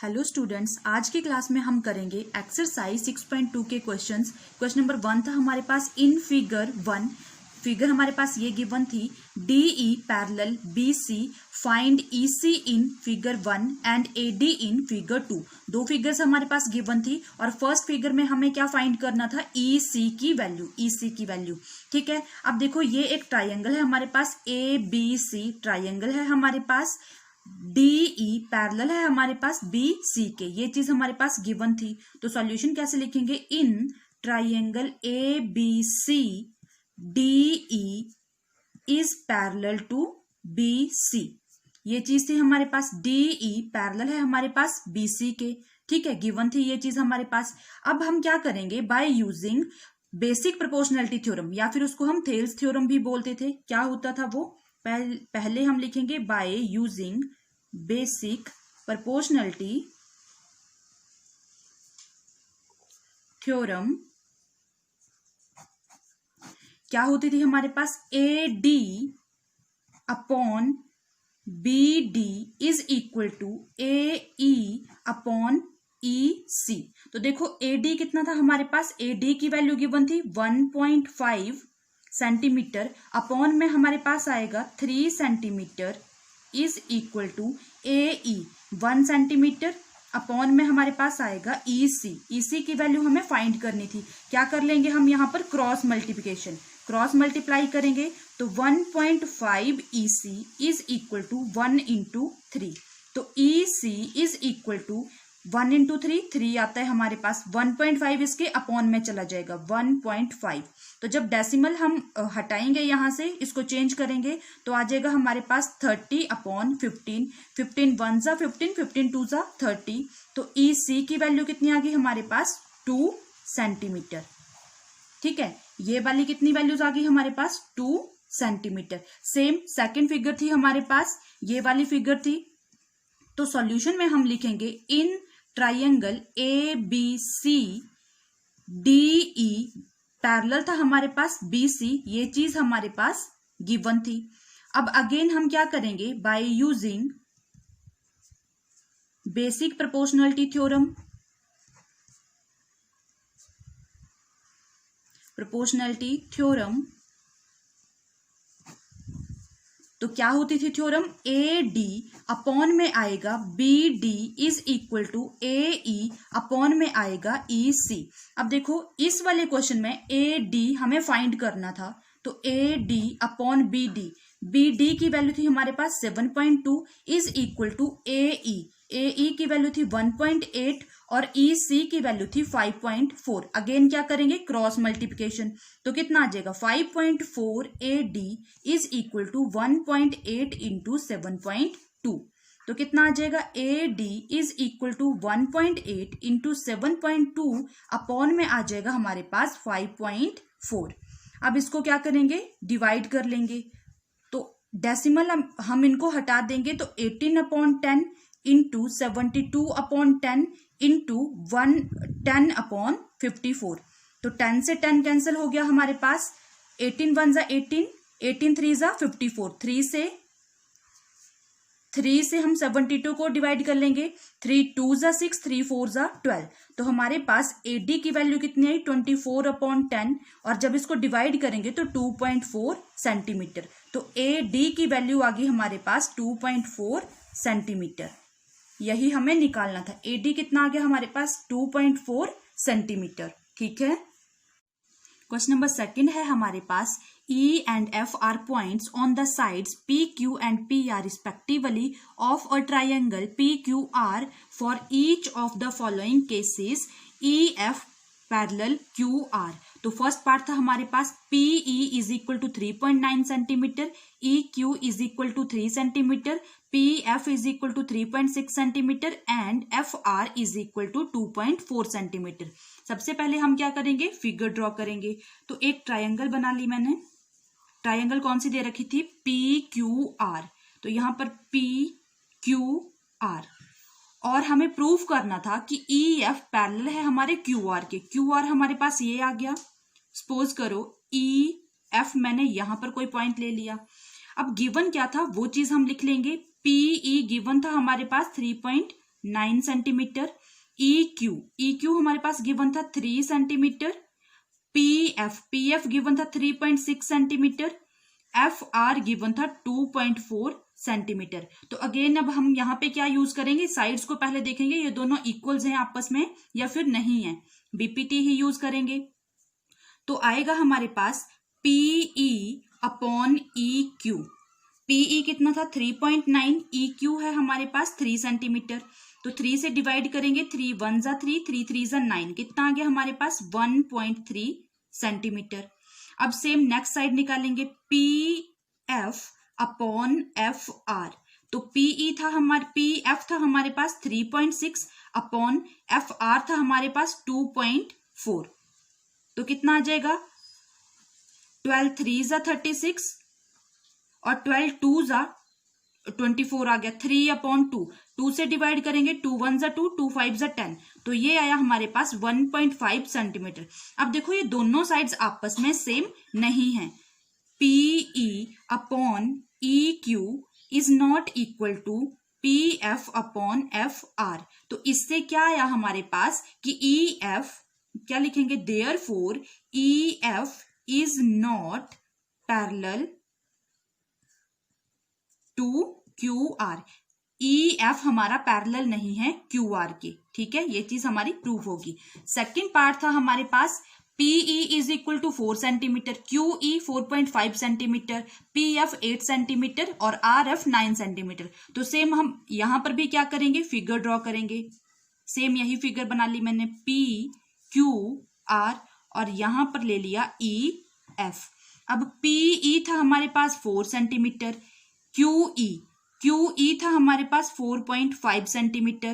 Hello students, आज की class में हम करेंगे एक्सरसाइज 6.2 के क्वेश्चंस। क्वेश्चन नंबर 1 था हमारे पास इन फिगर 1। फिगर हमारे पास ये गिवन थी DE parallel BC, find EC in figure 1 and AD in figure 2। दो फिगर्स हमारे पास गिवन थी और फर्स्ट फिगर में हमें क्या फाइंड करना था, EC की वैल्यू। ठीक है, अब देखो ये एक ट्राइंगल है हमारे पास, ABC ट्राइंगल है हमारे पास, DE पैरेलल है हमारे पास BC के। ये चीज हमारे पास गिवन थी, तो सॉल्यूशन कैसे लिखेंगे, in triangle ABC DE is parallel to BC। ये चीज थी हमारे पास, DE पैरेलल है हमारे पास BC के। ठीक है, गिवन थी ये चीज हमारे पास। अब हम क्या करेंगे, bye using basic proportionality theorem, या फिर उसको हम थेल्स थ्योरम भी बोलते थे। क्या होता था वो, पहले हम लिखेंगे by using basic proportionality theorem. क्या होती थी हमारे पास, AD upon BD is equal to AE upon EC। तो देखो AD कितना था हमारे पास, AD की वैल्यू गिवन थी 1.5 सेंटीमीटर, अपॉन में हमारे पास आएगा 3 centimetre is equal to AE 1 centimetre, upon में हमारे पास आएगा EC की वैल्यू हमें फाइंड करनी थी। क्या कर लेंगे हम यहाँ पर, क्रॉस मल्टीप्लाई करेंगे तो 1.5 EC is equal to 1 into 3। तो EC is equal to 1 into 3 आता है हमारे पास, 1.5 इसके अपॉन में चला जाएगा 1.5। तो जब डेसिमल हम हटाएंगे यहां से, इसको चेंज करेंगे तो आ जाएगा हमारे पास 30 अपॉन 15। 15 1 जा 15, 15 2 जा 30। तो EC की वैल्यू कितनी आ गई हमारे पास, 2 सेंटीमीटर। ठीक है, ये वाली कितनी वैल्यूज आ गई हमारे पास, 2 सेंटीमीटर। सेम सेकंड फिगर थी हमारे पास, ये वाली फिगर थी। तो सॉल्यूशन में हम लिखेंगे in triangle ABC DE parallel था हमारे पास BC, ये चीज हमारे पास गिवन थी। अब अगेन हम क्या करेंगे, bye using basic proportionality theorem. तो क्या होती थी थ्योरम, AD अपॉन में आएगा BD is equal to AE upon में आएगा EC। अब देखो इस वाले क्वेश्चन में AD हमें फाइंड करना था, तो AD अपॉन BD की वैल्यू थी हमारे पास 7.2 इज इक्वल टू AE की वैल्यू थी 1.8 और EC की वैल्यू थी 5.4। अगेन क्या करेंगे, क्रॉस मल्टीप्लिकेशन, तो कितना आ जाएगा 5.4 AD is equal to 1.8 into 7.2। तो कितना आ जाएगा, AD is equal to 1.8 into 7.2 upon में आ जाएगा हमारे पास 5.4। अब इसको क्या करेंगे, डिवाइड कर लेंगे, तो डेसिमल हम इनको हटा देंगे, तो 18 upon 10 into 72 upon 10 into 10 upon 54। तो 10 से 10 कैंसिल हो गया हमारे पास, 18 1 जा 18, 18 3 जा 54, 3 से हम 72 को डिवाइड कर लेंगे, 3 2 जा 6, 3 4 जा 12। तो हमारे पास AD की वैल्यू कितनी आई, 24 अपॉन 10, और जब इसको डिवाइड करेंगे तो 2.4 सेंटीमीटर। तो AD की वैल्यू आ गई हमारे पास 2.4 सेंटीमीटर। यही हमें निकालना था, AD कितना आ गया हमारे पास, 2.4 सेंटीमीटर। ठीक है, क्वेश्चन नंबर 2 है हमारे पास, E and F are points on the sides PQ and PR respectively of a triangle PQR for each of the following cases EF parallel QR। तो फर्स्ट पार्ट था हमारे पास PE is equal to 3.9 centimetre, EQ is equal to 3 centimetre, PF is equal to 3.6 centimetre and FR is equal to 2.4 centimetre. सबसे पहले हम क्या करेंगे, figure draw करेंगे। तो एक ट्राइंगल बना ली मैंने, ट्राइंगल कौन सी दे रखी थी, PQR। तो यहां पर PQR, और हमें प्रूफ करना था कि EF पैरेलल है हमारे QR के। QR हमारे पास ये आ गया, सपोज करो EF मैंने यहां पर कोई पॉइंट ले लिया। अब गिवन क्या था वो चीज हम लिख लेंगे, PE गिवन था हमारे पास 9 सेंटीमीटर। ई क्यू हमारे पास गिवन था 3 सेंटीमीटर। पी एफ गिवन था 3.6 सेंटीमीटर। एफ आर गिवन था 2.4 सेंटीमीटर। तो अगेन अब हम यहाँ पे क्या यूज करेंगे, साइड्स को पहले देखेंगे ये दोनों इक्वल्स हैं आपस में या फिर नहीं है, बीपीटी ही यूज करेंगे। तो आएगा हमारे पास PE upon E Q. PE कितना था 3.9, ई क्यू है हमारे पास 3 सेंटीमीटर। तो 3 से डिवाइड करेंगे, 3 1 जा 3, 3 3 जा 9, कितना आ गया हमारे पास 1.3 सेंटीमीटर। अब सेम नेक्स्ट साइड निकालेंगे, P F upon F R. तो पीई था हमारे, पी एफ था हमारे पास 3.6 अपॉन एफ आर था हमारे पास 2.4। तो कितना आ जाएगा 12 3 जा 36 और 12 2 जा 24 आ गया, 3/2। 2 से डिवाइड करेंगे, 2 1 जा 2, 2 5 जा 10। तो ये आया हमारे पास 1.5 सेंटीमीटर। अब देखो ये दोनों साइड्स आपस में सेम नहीं है। PE upon E Q is not equal to P F upon F R. तो इससे क्या आया हमारे पास कि ई एफ क्या लिखेंगे, therefore E F is not parallel to Q R. E F हमारा पैरेलल नहीं है क्यू आर के, ठीक है, ये चीज हमारी प्रूफ होगी। सेकंड पार्ट था हमारे पास PE is equal to 4 centimetre, Q E 4.5 centimetre, P F 8 centimetre और आर एफ 9 सेंटीमीटर। तो सेम हम यहां पर भी क्या करेंगे, फिगर ड्रॉ करेंगे। सेम यही फिगर बना ली मैंने, पी क्यू आर और यहां पर ले लिया ई एफ। अब पीई था हमारे पास 4 सेंटीमीटर, क्यूई था हमारे पास 4.5 centimetre,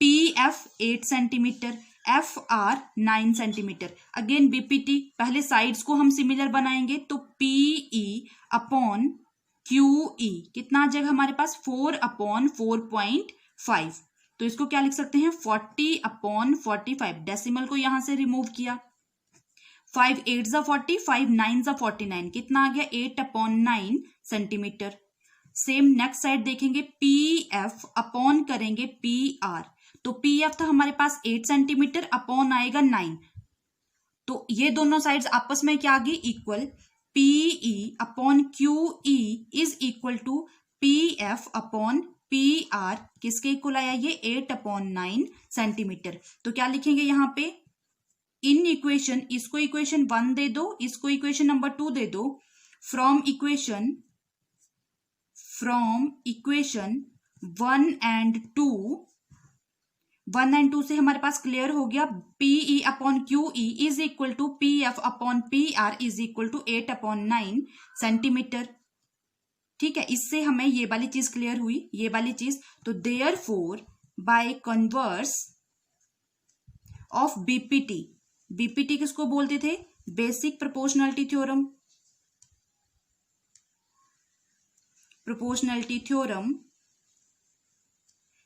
P F 8 centimetre, F R 9 centimetre. Again BPT, पहले साइड्स को हम सिमिलर बनाएंगे। तो पीई अपॉन क्यूई कितना आ जाएगा हमारे पास 4/4.5। तो इसको क्या लिख सकते हैं 40/45। डेसिमल को यहां से रिमूव किया, 5 8 जा 40, 5 9 जा 49, कितना आ गया 8/9 सेंटीमीटर। सेम नेक्स्ट साइड देखेंगे, पी एफ अपॉन करेंगे पी आर। तो पी एफ था हमारे पास 8 सेंटीमीटर, अपॉन आएगा 9। तो ये दोनों साइड्स आपस में क्या आ गई, equal. PE upon QE is equal to P F upon P R, किसके इक्वल आया ये 8/9 सेंटीमीटर। तो क्या लिखेंगे यहां पे, इन इक्वेशन, इसको इक्वेशन 1 दे दो, इसको इक्वेशन नंबर 2 दे दो। फ्रॉम इक्वेशन 1 and 2 से हमारे पास क्लियर हो गया, PE upon QE is equal to P F upon P R is equal to 8/9 centimetre. ठीक है, इससे हमें ये वाली चीज क्लियर हुई, ये वाली चीज। तो therefore by converse of BPT, BPT किसको बोलते थे, basic proportionality theorem, proportionality theorem,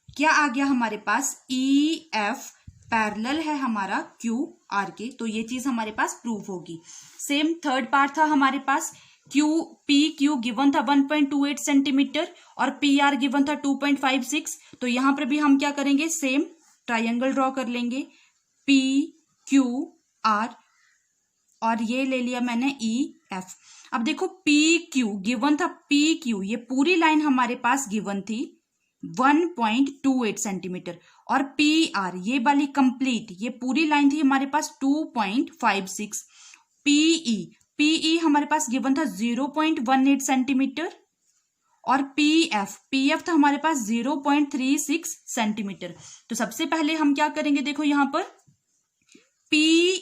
क्या आ गया हमारे पास, ई एफ पैरेलल है हमारा क्यू आर के। तो ये चीज हमारे पास प्रूफ होगी। सेम थर्ड पार्ट था हमारे पास, पी क्यू गिवन था 1.28 सेंटीमीटर और पी आर गिवन था 2.56। तो यहां पर भी हम क्या करेंगे, सेम ट्राइंगल ड्रॉ कर लेंगे, पी क्यू आर और ये ले लिया मैंने ई एफ। अब देखो पी क्यू गिवन था, पी क्यू ये पूरी लाइन हमारे पास गिवन थी 1.28 सेंटीमीटर और पी आर ये वाली कंप्लीट ये पूरी लाइन थी हमारे पास 2.56। पीई हमारे पास गिवन था 0.18 सेंटीमीटर और पीएफ था हमारे पास 0.36 सेंटीमीटर। तो सबसे पहले हम क्या करेंगे, देखो यहां पर पी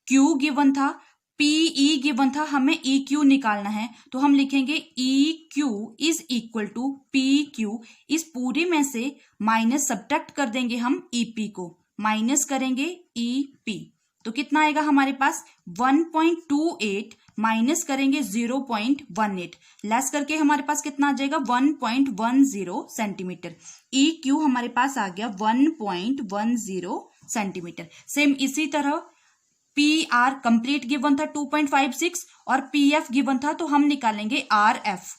क्यू गिवन था, पीई गिवन था, हमें ई क्यू निकालना है। तो हम लिखेंगे E Q is equal to P Q, इस पूरी में से माइनस सब्ट्रैक्ट कर देंगे हम ईपी को, माइनस करेंगे ईपी। तो कितना आएगा हमारे पास 1.28 माइनस करेंगे 0.18, लेस करके हमारे पास कितना आ जाएगा 1.10 सेंटीमीटर। ई क्यू हमारे पास आ गया 1.10 सेंटीमीटर। सेम इसी तरह पी आर कंप्लीट गिवन था 2.56 और पी एफ गिवन था, तो हम निकालेंगे आर एफ।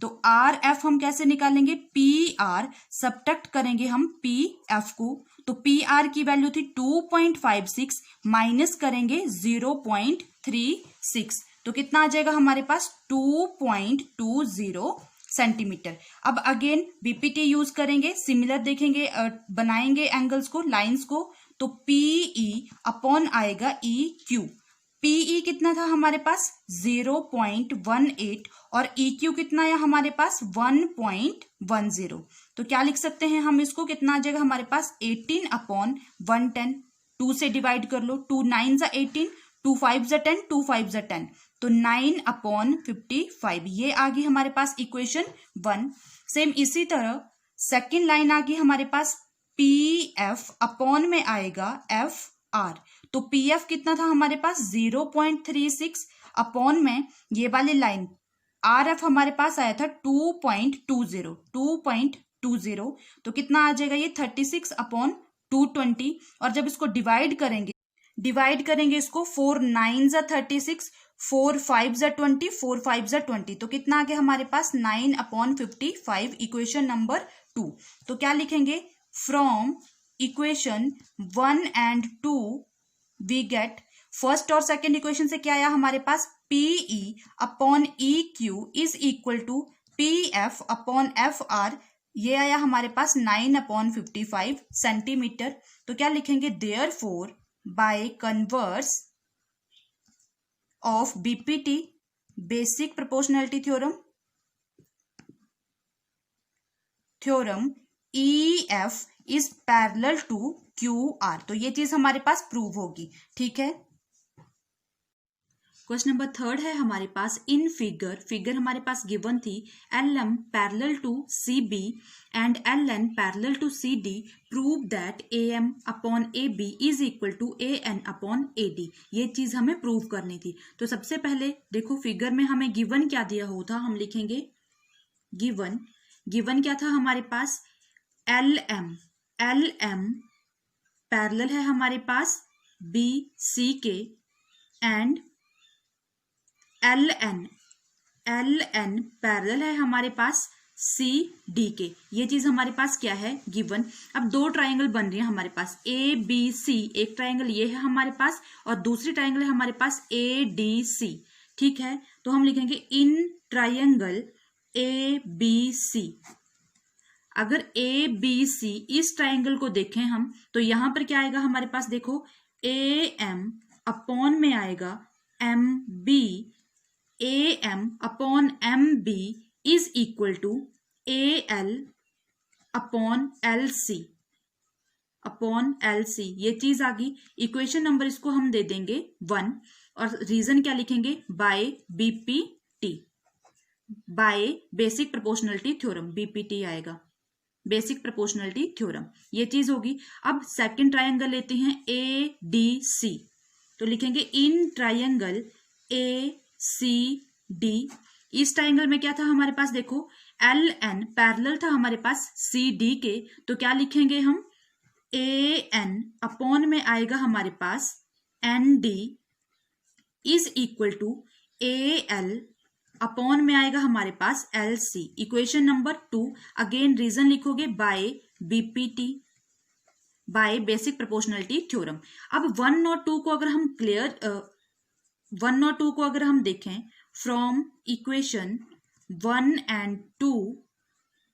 तो आर एफ हम कैसे निकालेंगे, पी आर सब्ट्रैक्ट करेंगे हम पी एफ को, तो पी आर की वैल्यू थी 2.56 माइनस करेंगे 0.36, तो कितना आ जाएगा हमारे पास 2.20 सेंटीमीटर। अब अगेन बीपीटी यूज करेंगे, सिमिलर देखेंगे, बनाएंगे एंगल्स को, लाइंस को, तो पीई अपॉन आएगा ई क्यू। पीई कितना था हमारे पास 0.18 और ई क्यू कितना है हमारे पास 1.10, तो क्या लिख सकते हैं हम इसको, कितना आ जाएगा हमारे पास 18/110, 2 से डिवाइड कर लो, 2 9 = 18, 2 5 = 10, 2 5 = 10, तो 9/55, ये आ गई हमारे पास इक्वेशन 1। सेम इसी तरह सेकेंड लाइन आ गई हमारे पास, पी एफ अपॉन में आएगा एफ आर, तो पी एफ कितना था हमारे पास 0.36 अपॉन में ये वाली लाइन आर एफ हमारे पास आया था 2.20, तो कितना आ जाएगा ये 36/220, और जब इसको डिवाइड करेंगे इसको, 4 9 = 36, 4 5 = 20, 4 5 = 20, तो कितना आ गया हमारे पास 9/55, इक्वेशन नंबर 2। तो क्या लिखेंगे, from equation 1 and 2 we get, first और सेकेंड इक्वेशन से क्या आया हमारे पास, PE upon E Q is equal to P F upon F R, ये आया हमारे पास 9/55 सेंटीमीटर। तो क्या लिखेंगे, therefore by converse of BPT basic proportionality theorem E F is parallel to Q R, तो ये चीज हमारे पास प्रूव होगी, ठीक है। क्वेश्चन नंबर 3 है हमारे पास, इन फिगर हमारे पास गिवन थी, L M parallel to C B and L N parallel to C D, prove that A M upon A B is equal to A N upon A D, ये चीज हमें prove करनी थी। तो सबसे पहले देखो फिगर में हमें गिवन क्या दिया हुआ था, हम लिखेंगे गिवन क्या था हमारे पास, एल एम पैरेलल है हमारे पास बी सी के, एंड एल एन पैरेलल है हमारे पास सी डी के, ये चीज हमारे पास क्या है, गिवन। अब दो ट्राइंगल बन रही है हमारे पास, ए बी सी, एक ट्राइंगल ये है हमारे पास और दूसरी ट्राइंगल है हमारे पास ए डी सी, ठीक है। तो हम लिखेंगे in triangle A B C, अगर ए बी सी इस ट्राइंगल को देखें हम, तो यहां पर क्या आएगा हमारे पास, देखो ए एम अपॉन में आएगा M B, A M upon M B is equal to A L upon L C, ये चीज आ गई। इक्वेशन नंबर इसको हम दे देंगे 1, और रीजन क्या लिखेंगे, by BPT, by basic proportionality theorem, BPT आएगा, बेसिक प्रोपोर्शनैलिटी थ्योरम, ये चीज होगी। अब सेकंड ट्रायंगल लेते हैं ए डी सी, तो लिखेंगे in triangle A C D, इस ट्रायंगल में क्या था हमारे पास, देखो एल एन पैरेलल था हमारे पास सी डी के, तो क्या लिखेंगे हम, ए एन अपॉन में आएगा हमारे पास N D is equal to A L upon में आएगा हमारे पास L C, equation number 2। Again reason लिखोगे by BPT, by basic proportionality theorem. अब 1 और 2 को अगर हम 1 और 2 को अगर हम देखें, from equation 1 and 2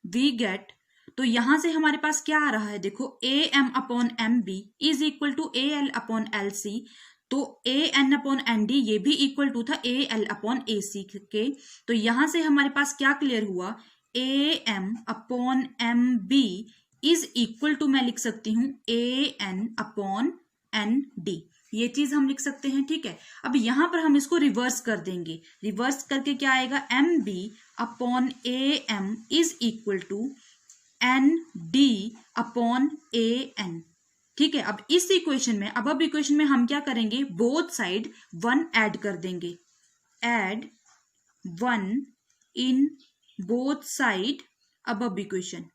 we get, तो यहां से हमारे पास क्या आ रहा है, देखो A M upon M B is equal to A L upon L C, तो A N upon N D ये भी इक्वल टू था ए एल अपॉन ए सी के, तो यहां से हमारे पास क्या क्लियर हुआ, A M upon M B is equal to, मैं लिख सकती हूं A N upon N D, ये चीज हम लिख सकते हैं, ठीक है। अब यहां पर हम इसको रिवर्स कर देंगे, रिवर्स करके क्या आएगा, M B upon A M is equal to N D upon A N, ठीक है। अब इस इक्वेशन में, अब इक्वेशन में हम क्या करेंगे, बोथ साइड 1 ऐड कर देंगे, ऐड 1 इन बोथ साइड अब इक्वेशन,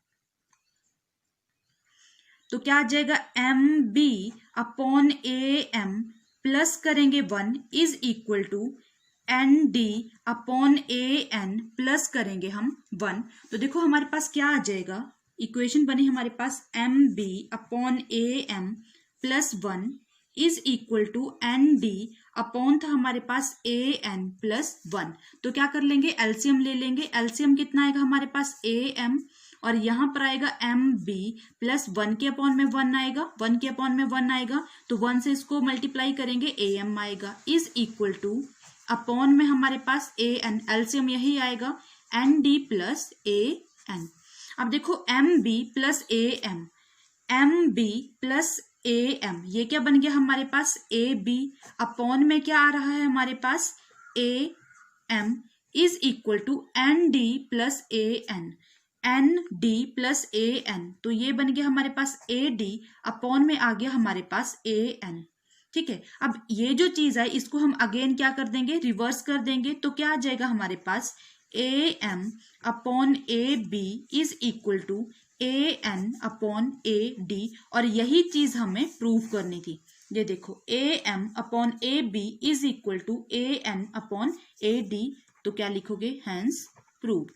तो क्या आ जाएगा, M B upon A M plus करेंगे 1 is equal to N D upon A N plus करेंगे हम 1, तो देखो हमारे पास क्या आ जाएगा, इक्वेशन बनी हमारे पास M B upon A M plus 1 is equal to N D upon था हमारे पास ए एन प्लस 1। तो क्या कर लेंगे, एलसीएम ले लेंगे। एलसीएम कितना आएगा हमारे पास ए एम, और यहां पर आएगा एम बी प्लस 1 के अपॉन में 1 आएगा, 1 के अपॉन में 1 आएगा, तो 1 से इसको मल्टीप्लाई करेंगे ए एम आएगा, इज इक्वल टू अपॉन में हमारे पास ए एन, एलसीएम यही आएगा N D plus A N. अब देखो M B plus A M, M B plus A M, ये क्या बन गया हमारे पास ए बी, अपॉन में क्या आ रहा है हमारे पास A M, is equal to N D plus A N, N D plus A N, तो ये बन गया हमारे पास ए डी, अपॉन में आ गया हमारे पास ए एन। ठीक है, अब ये जो चीज है इसको हम अगेन क्या कर देंगे, रिवर्स कर देंगे, तो क्या आ जाएगा हमारे पास A M upon A B is equal to A N upon A D, और यही चीज हमें प्रूव करनी थी। ये देखो A M upon A B is equal to A N upon A D, तो क्या लिखोगे, हैंस प्रूव्ड।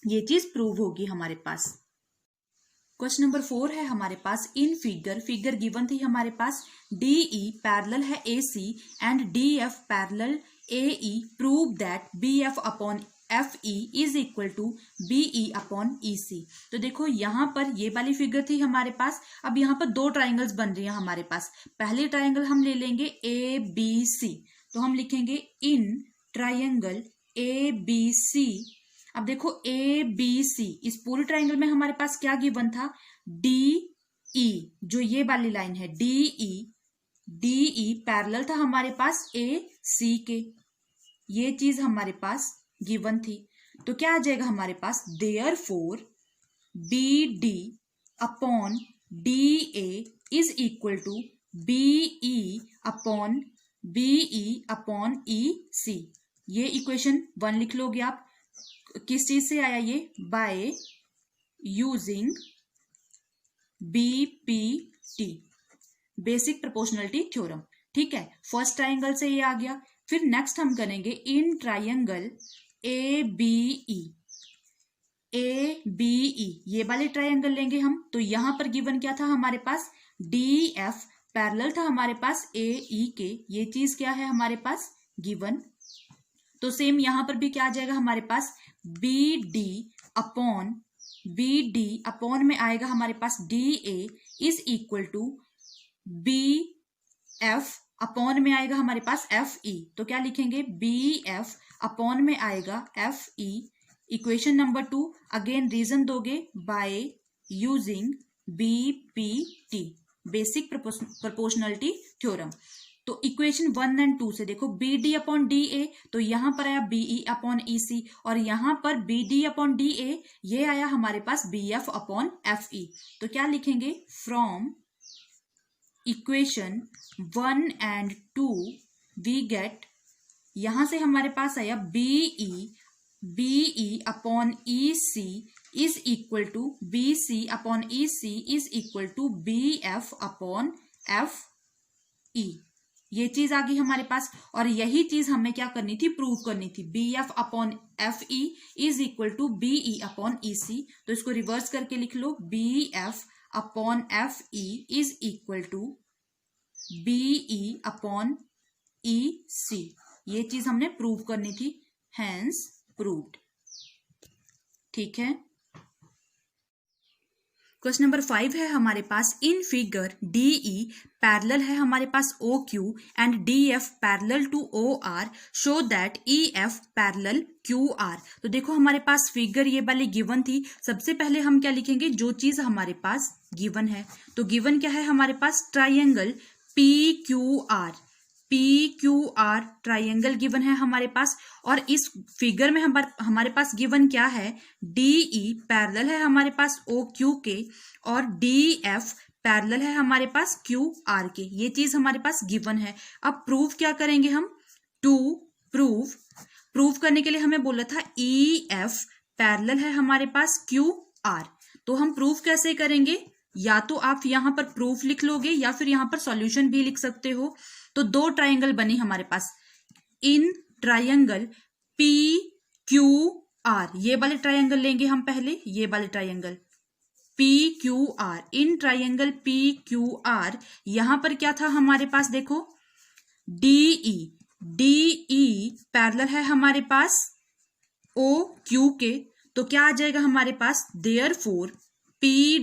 ये चीज प्रूव होगी हमारे पास। क्वेश्चन नंबर 4 है हमारे पास, इन फिगर गिवन थी हमारे पास DE पैरेलल है AC and DF parallel AE, prove that BF upon FE is equal to BE upon EC। तो देखो यहाँ पर ये वाली फिगर थी हमारे पास, अब यहाँ पर दो ट्राइंगल्स बन रही हैं हमारे पास। पहले ट्राइंगल हम ले लेंगे ABC, तो हम लिखेंगे इन ट्राइंगल ABC। अब देखो ABC, इस पूरे ट्राइंगल में हमारे पास क्या गिवन था, DE, जो ये वाली लाइन है DE पैरेलल था हमारे पास AC के, ये चीज हमारे पास गिवन थी। तो क्या आ जाएगा हमारे पास, therefore BD upon DA is equal to BE upon EC। ये इक्वेशन 1 लिख लोगे आप। किस चीज से आया ये, by using BPT, basic proportionality theorem. ठीक है, फर्स्ट ट्राइंगल से ये आ गया। फिर नेक्स्ट हम करेंगे इन ट्राइंगल ABE, ये वाले ट्राइंगल लेंगे हम। तो यहां पर गिवन क्या था हमारे पास, DF पैरेलल था हमारे पास AE के, ये चीज क्या है हमारे पास गिवन। तो सेम यहां पर भी क्या आ जाएगा हमारे पास, BD अपॉन में आएगा हमारे पास DA is equal to BF upon में आएगा हमारे पास FE, तो क्या लिखेंगे, BF अपॉन में आएगा FE। Equation number 2 again reason दोगे, by using BPT, basic proportionality theorem. तो इक्वेशन 1 एंड 2 से देखो BD अपॉन DA, तो यहां पर आया BE अपॉन EC, और यहां पर BD अपॉन DA, ये आया हमारे पास BF अपॉन FE। तो क्या लिखेंगे, from equation 1 and 2 we get, यहां से हमारे पास आया BE upon EC is equal to BC upon EC is equal to BF upon FE। ये चीज आ गई हमारे पास, और यही चीज हमें क्या करनी थी, प्रूव करनी थी। BF upon FE is equal to BE upon EC। तो इसको रिवर्स करके लिख लो, BF upon FE is equal to BE upon EC। ये चीज हमने प्रूव करनी थी, हैंस प्रूव्ड। ठीक है, क्वेश्चन नंबर 5 है हमारे पास, इन फिगर DE पैरेलल है हमारे पास OQ and DF parallel to OR, show that EF parallel QR। तो देखो हमारे पास फिगर ये वाली गिवन थी। सबसे पहले हम क्या लिखेंगे, जो चीज हमारे पास गिवन है। तो गिवन क्या है हमारे पास, ट्राइंगल PQR ट्राइंगल गिवन है हमारे पास, और इस फिगर में हमारे पास गिवन क्या है, DE पैरेलल है हमारे पास OQ के, और DF पैरेलल है हमारे पास QR के। ये चीज हमारे पास गिवन है। अब प्रूव क्या करेंगे हम, टू प्रूव करने के लिए हमें बोला था EF पैरेलल है हमारे पास QR। तो हम प्रूव कैसे करेंगे, या तो आप यहां पर प्रूफ लिख लोगे या फिर यहां पर सॉल्यूशन भी लिख सकते हो। तो दो ट्राइंगल बने हमारे पास, in triangle P Q R, ये वाले ट्राइंगल लेंगे हम पहले, ये वाले triangle P Q R, in triangle P Q R यहां पर क्या था हमारे पास, देखो डीई, डीई पैरेलल है हमारे पास ओ क्यू के, तो क्या आ जाएगा हमारे पास, देयरफॉर पी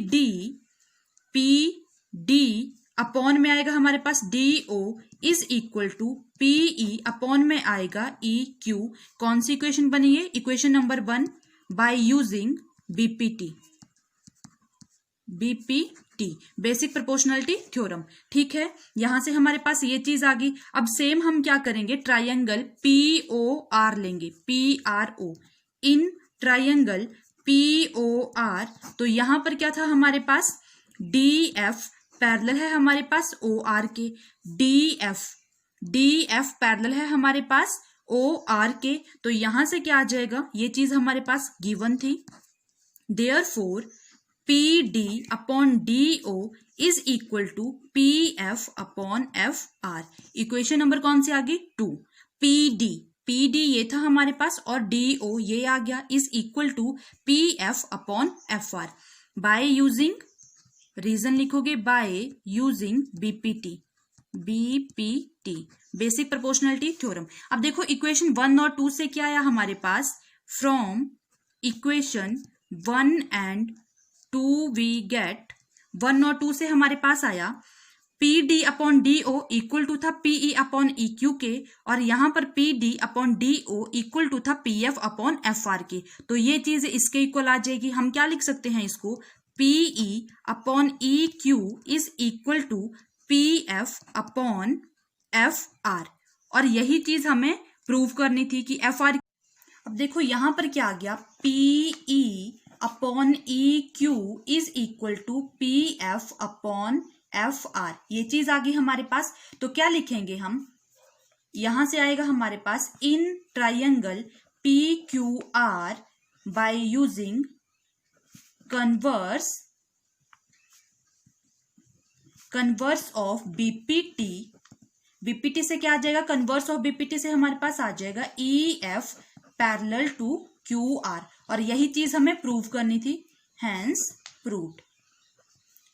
डी अपॉन में आएगा हमारे पास D O is equal to PE upon में आएगा ई क्यू। कौन सी इक्वेशन बनी है, equation number 1 by using BPT, basic proportionality theorem. ठीक है, यहां से हमारे पास ये चीज आ गई। अब सेम हम क्या करेंगे, ट्राइंगल पी ओ आर लेंगे, P R O, in triangle P O R, तो यहां पर क्या था हमारे पास, डी एफ पैरेलल है हमारे पास ओ आर के, डी एफ पैरेलल है हमारे पास ओ आर के, तो यहां से क्या आ जाएगा, ये चीज हमारे पास गिवन थी, therefore P D upon D O is equal to P F upon F R. Equation number कौन सी आ गई, 2। पी डी ये था हमारे पास और डी ओ ये आ गया, is equal to P F upon F R. By using, reason लिखोगे by using BPT, basic proportionality theorem. अब देखो इक्वेशन 1 और 2 से क्या आया हमारे पास, from equation 1 and 2 we get, 1 और 2 से हमारे पास आया P D upon D O equal to था पीई अपॉन ई क्यू के, और यहां पर P D upon D O equal to था P F upon F R के, तो ये चीज इसके इक्वल आ जाएगी। हम क्या लिख सकते हैं इसको, P E upon E Q is equal to P F upon F R, और यही चीज हमें प्रूव करनी थी कि एफ आर। अब देखो यहां पर क्या आ गया, PE upon E Q is equal to P F upon F R, ये चीज आ गई हमारे पास। तो क्या लिखेंगे हम, यहां से आएगा हमारे पास in triangle P Q R by using converse of BPT, BPT से क्या आ जाएगा, कन्वर्स ऑफ बीपीटी से हमारे पास आ जाएगा E F parallel to Q R, और यही चीज हमें प्रूव करनी थी, हैंस प्रूव्ड।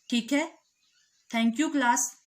ठीक है, थैंक यू क्लास।